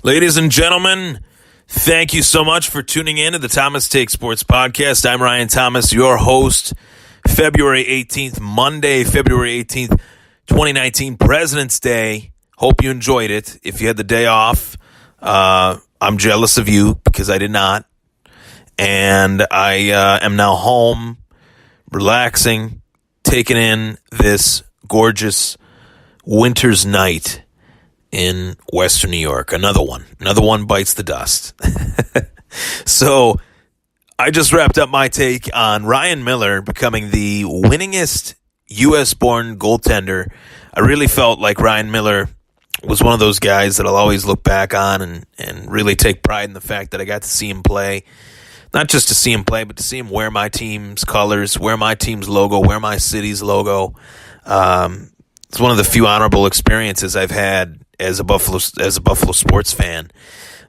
Ladies and gentlemen, thank you so much for tuning in to the Thomas Take Sports Podcast. I'm Ryan Thomas, your host. February 18th, Monday, February 18th, 2019, President's Day. Hope you enjoyed it. If you had the day off, I'm jealous of you because I did not. And I am now home, relaxing, taking in this gorgeous winter's night in Western New York. Another one bites the dust. So I just wrapped up my take on Ryan Miller becoming the winningest U.S.-born goaltender. I really felt like Ryan Miller was one of those guys that I'll always look back on and really take pride in the fact that I got to see him play. Not just to see him play, but to see him wear my team's colors, wear my team's logo, wear my city's logo. It's one of the few honorable experiences I've had as a Buffalo sports fan,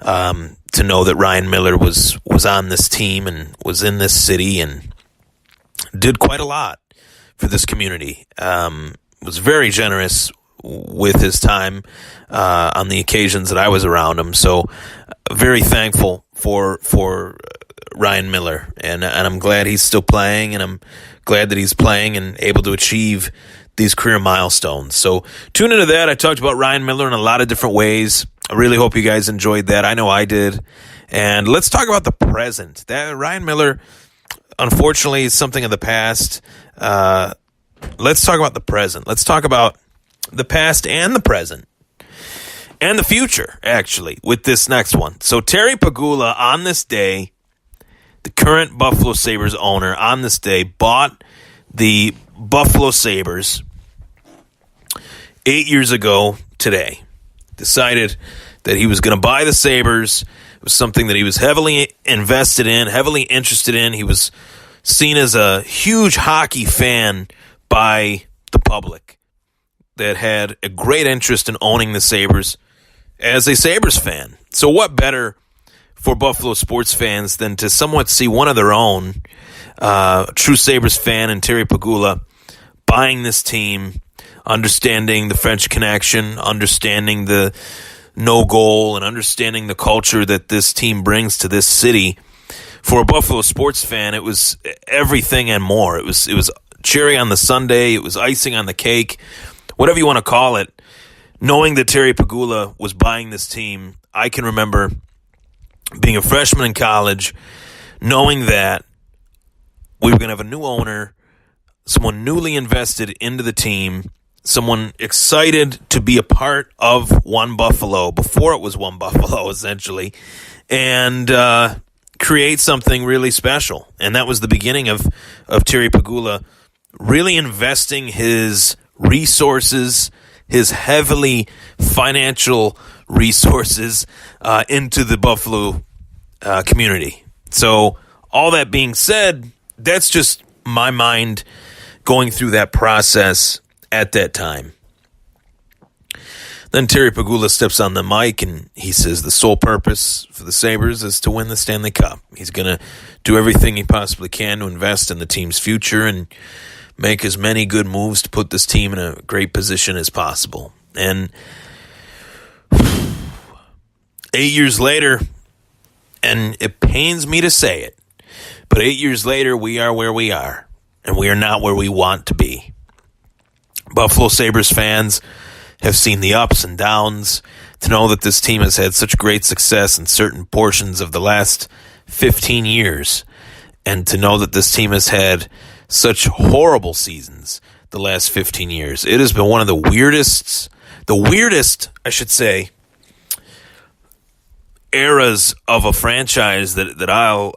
to know that Ryan Miller was on this team and was in this city and did quite a lot for this community. Was very generous with his time on the occasions that I was around him. So very thankful for Ryan Miller, and I'm glad he's still playing, and I'm glad that he's playing and able to achieve these career milestones. So tune into that. I talked about Ryan Miller in a lot of different ways. I really hope you guys enjoyed that. I know I did. And let's talk about the present. That Ryan Miller, unfortunately, is something of the past. Let's talk about the present. Let's talk about the past and the present and the future, actually, with this next one. So Terry Pegula, on this day, the current Buffalo Sabres owner, on this day, bought the Buffalo Sabres 8 years ago today. Decided that he was going to buy the Sabres. It was something that he was heavily invested in, heavily interested in. He was seen as a huge hockey fan by the public that had a great interest in owning the Sabres as a Sabres fan. So what better for Buffalo sports fans than to somewhat see one of their own, true Sabres fan and Terry Pegula, buying this team, understanding the French connection, understanding the no goal, and understanding the culture that this team brings to this city. For a Buffalo sports fan, it was everything and more. It was cherry on the sundae. It was icing on the cake, whatever you want to call it. Knowing that Terry Pegula was buying this team, I can remember being a freshman in college, knowing that we were going to have a new owner, someone newly invested into the team, someone excited to be a part of One Buffalo before it was One Buffalo, essentially, and create something really special. And that was the beginning of Terry Pegula really investing his resources, his heavily financial resources into the Buffalo community. So all that being said, that's just my mind going through that process at that time. Then Terry Pegula steps on the mic and he says the sole purpose for the Sabres is to win the Stanley Cup. He's going to do everything he possibly can to invest in the team's future and make as many good moves to put this team in a great position as possible. And 8 years later, and it pains me to say it, but 8 years later, we are where we are, and we are not where we want to be. Buffalo Sabres fans have seen the ups and downs. To know that this team has had such great success in certain portions of the last 15 years, and to know that this team has had such horrible seasons the last 15 years. It has been one of the weirdest, I should say, eras of a franchise that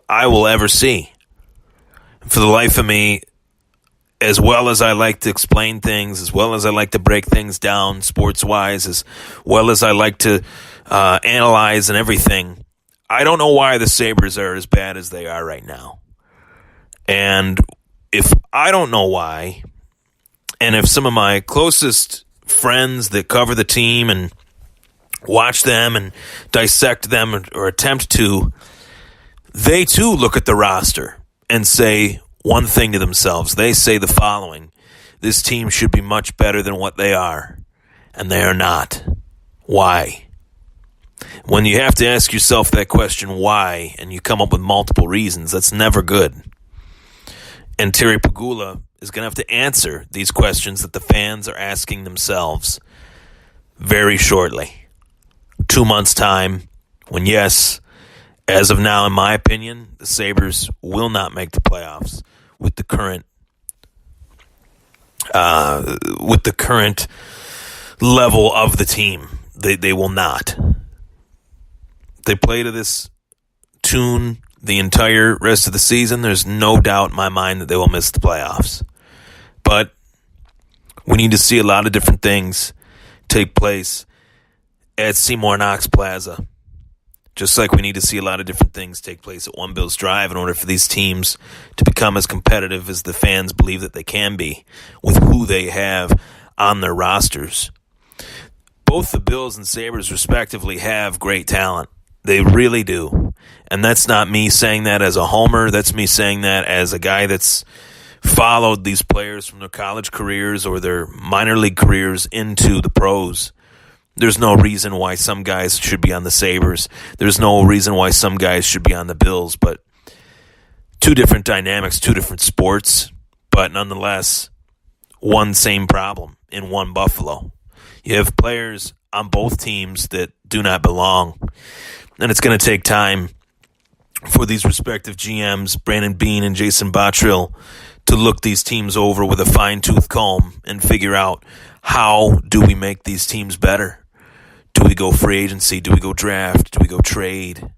I will ever see. For the life of me, as well as I like to explain things, as well as I like to break things down sports-wise, as well as I like to analyze and everything, I don't know why the Sabres are as bad as they are right now. And if I don't know why, and if some of my closest friends that cover the team and watch them and dissect them or attempt to, they too look at the roster and say one thing to themselves. They say the following: this team should be much better than what they are, and they are not. Why? When you have to ask yourself that question, why, and you come up with multiple reasons, that's never good. And Terry Pegula is going to have to answer these questions that the fans are asking themselves very shortly. 2 months' time, when, yes, as of now, in my opinion, the Sabres will not make the playoffs with the current level of the team. They will not. They play to this tune the entire rest of the season. There's no doubt in my mind that they will miss the playoffs. But we need to see a lot of different things take place at Seymour Knox Plaza. Just like we need to see a lot of different things take place at One Bills Drive in order for these teams to become as competitive as the fans believe that they can be with who they have on their rosters. Both the Bills and Sabres respectively have great talent. They really do. And that's not me saying that as a homer. That's me saying that as a guy that's followed these players from their college careers or their minor league careers into the pros. There's no reason why some guys should be on the Sabres. There's no reason why some guys should be on the Bills. But two different dynamics, two different sports. But nonetheless, one same problem in one Buffalo. You have players on both teams that do not belong. And it's going to take time for these respective GMs, Brandon Beane and Jason Bottrill, to look these teams over with a fine-tooth comb and figure out how do we make these teams better. Do we go free agency? Do we go draft? Do we go trade?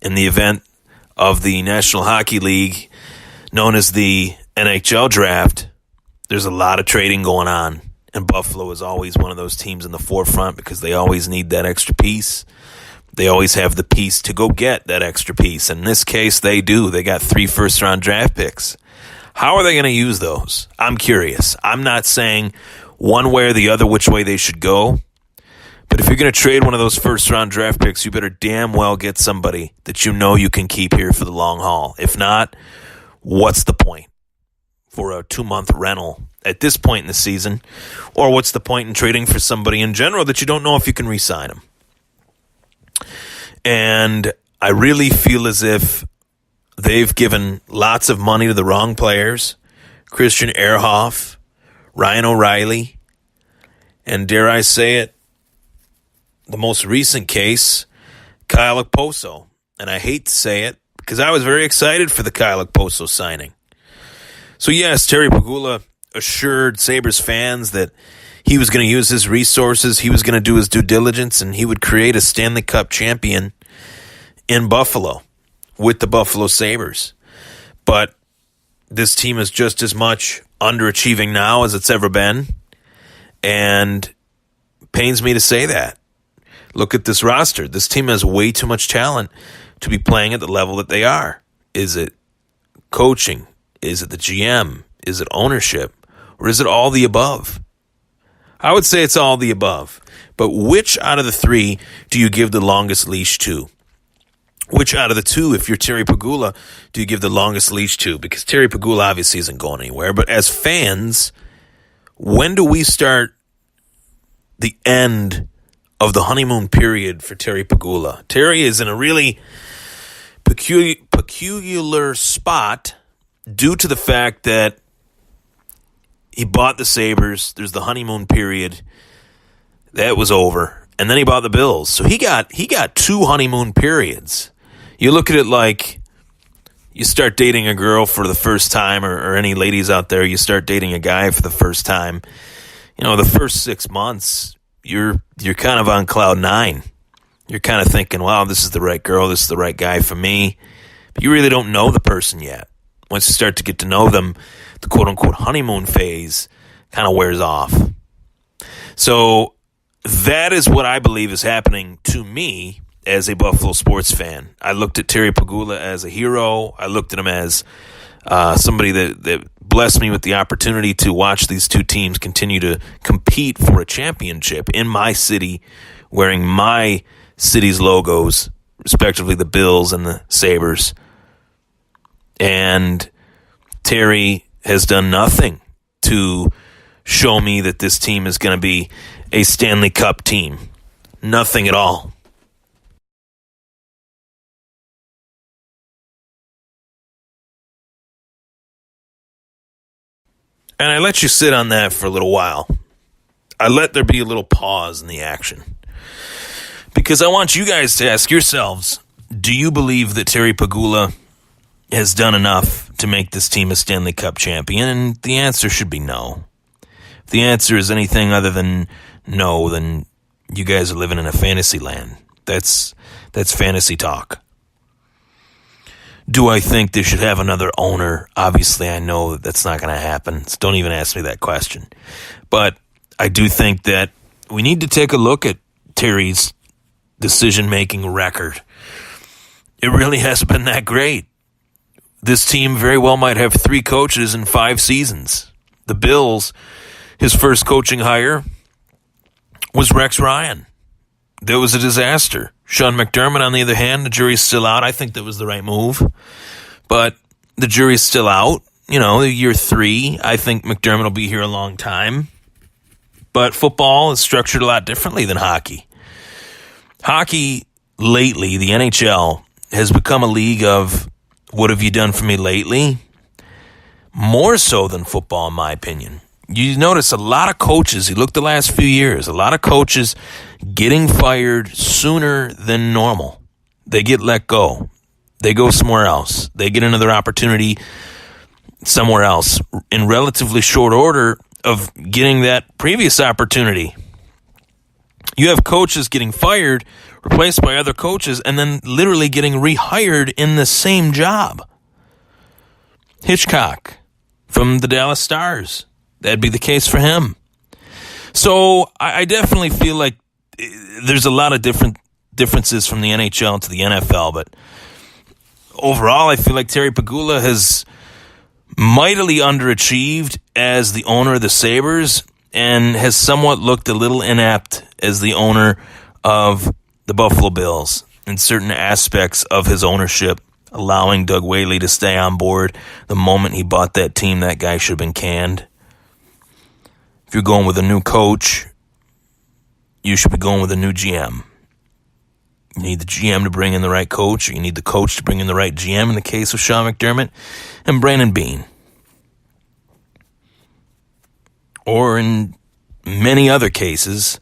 In the event of the National Hockey League, known as the NHL draft, there's a lot of trading going on. And Buffalo is always one of those teams in the forefront because they always need that extra piece. They always have the piece to go get that extra piece. In this case, they do. They got 3 first-round draft picks. How are they going to use those? I'm curious. I'm not saying one way or the other which way they should go. But if you're going to trade one of those first-round draft picks, you better damn well get somebody that you know you can keep here for the long haul. If not, what's the point for a 2-month rental at this point in the season? Or what's the point in trading for somebody in general that you don't know if you can re-sign them? And I really feel as if they've given lots of money to the wrong players. Christian Ehrhoff, Ryan O'Reilly, and dare I say it, the most recent case, Kyle Okposo. And I hate to say it because I was very excited for the Kyle Okposo signing. So yes, Terry Pegula assured Sabres fans that he was going to use his resources, he was going to do his due diligence, and he would create a Stanley Cup champion in Buffalo with the Buffalo Sabres. But this team is just as much underachieving now as it's ever been, and it pains me to say that. Look at this roster. This team has way too much talent to be playing at the level that they are. Is it coaching? Is it the GM? Is it ownership? Or is it all the above? I would say it's all the above. But which out of the 3 do you give the longest leash to? Which out of the 2, if you're Terry Pegula, do you give the longest leash to? Because Terry Pegula obviously isn't going anywhere. But as fans, when do we start the end of the honeymoon period for Terry Pegula? Terry is in a really peculiar spot due to the fact that he bought the Sabres. There's the honeymoon period. That was over. And then he bought the Bills. So he got 2 honeymoon periods. You look at it like you start dating a girl for the first time, or any ladies out there, you start dating a guy for the first time. You know, the first 6 months, you're kind of on cloud 9. You're kind of thinking, wow, this is the right girl, this is the right guy for me. But you really don't know the person yet. Once you start to get to know them, the quote-unquote honeymoon phase kind of wears off. So that is what I believe is happening to me as a Buffalo sports fan. I looked at Terry Pegula as a hero. I looked at him as somebody that blessed me with the opportunity to watch these 2 teams continue to compete for a championship in my city, wearing my city's logos, respectively the Bills and the Sabres. And Terry has done nothing to show me that this team is going to be a Stanley Cup team. Nothing at all. And I let you sit on that for a little while. I let there be a little pause in the action. Because I want you guys to ask yourselves, do you believe that Terry Pegula has done enough to make this team a Stanley Cup champion? And the answer should be no. If the answer is anything other than no, then you guys are living in a fantasy land. That's fantasy talk. Do I think they should have another owner? Obviously, I know that's not going to happen. So don't even ask me that question. But I do think that we need to take a look at Terry's decision-making record. It really hasn't been that great. This team very well might have 3 coaches in 5 seasons. The Bills, his first coaching hire was Rex Ryan. That was a disaster. Sean McDermott, on the other hand, the jury's still out. I think that was the right move. But the jury's still out. Year 3, I think McDermott will be here a long time. But football is structured a lot differently than hockey. Hockey, lately, the NHL, has become a league of, what have you done for me lately? More so than football, in my opinion. You notice a lot of coaches, you look the last few years, a lot of coaches getting fired sooner than normal. They get let go. They go somewhere else. They get another opportunity somewhere else in relatively short order of getting that previous opportunity. You have coaches getting fired, replaced by other coaches, and then literally getting rehired in the same job. Hitchcock from the Dallas Stars. That'd be the case for him. So I definitely feel like there's a lot of differences from the NHL to the NFL, but overall I feel like Terry Pegula has mightily underachieved as the owner of the Sabres and has somewhat looked a little inept as the owner of the Buffalo Bills in certain aspects of his ownership, allowing Doug Whaley to stay on board. The moment he bought that team, that guy should have been canned. If you're going with a new coach, you should be going with a new GM. You need the GM to bring in the right coach, or you need the coach to bring in the right GM in the case of Sean McDermott and Brandon Beane. Or in many other cases,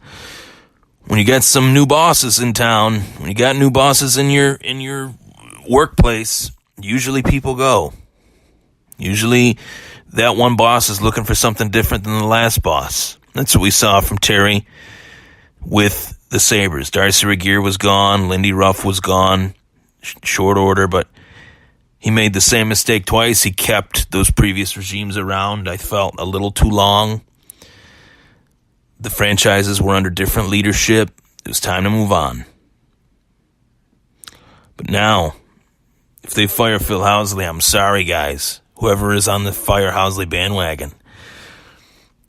when you got some new bosses in town, when you got new bosses in your workplace, usually people go. Usually that one boss is looking for something different than the last boss. That's what we saw from Terry with the Sabres. Darcy Regier was gone. Lindy Ruff was gone. Short order, but he made the same mistake twice. He kept those previous regimes around, I felt, a little too long. The franchises were under different leadership. It was time to move on. But now, if they fire Phil Housley, I'm sorry, guys. Whoever is on the fire Housley bandwagon.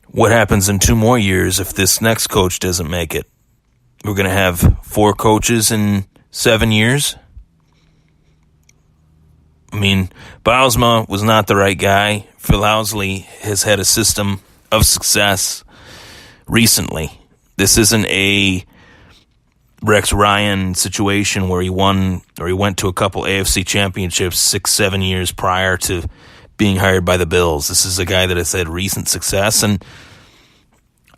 What happens in 2 more years if this next coach doesn't make it? We're going to have 4 coaches in 7 years? I mean, Bausma was not the right guy. Phil Housley has had a system of success recently. This isn't a Rex Ryan situation where he won or he went to a couple AFC championships 6-7 years prior to being hired by the Bills. This is a guy that has had recent success, and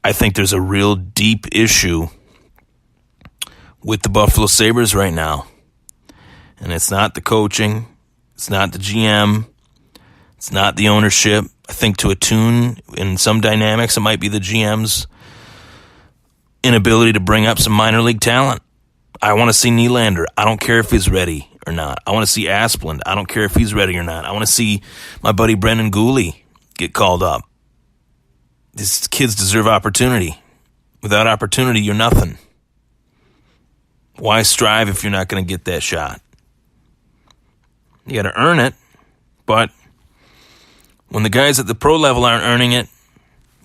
I think there's a real deep issue with the Buffalo Sabres right now. And it's not the coaching, it's not the GM, it's not the ownership. I think to a tune, in some dynamics, it might be the GM's inability to bring up some minor league talent. I want to see Nylander. I don't care if he's ready or not. I want to see Asplund. I don't care if he's ready or not. I want to see my buddy Brendan Gooley get called up. These kids deserve opportunity. Without opportunity, you're nothing. Why strive if you're not going to get that shot? You got to earn it, but when the guys at the pro level aren't earning it,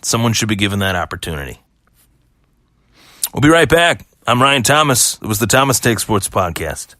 someone should be given that opportunity. We'll be right back. I'm Ryan Thomas. It was the Thomas Take Sports Podcast.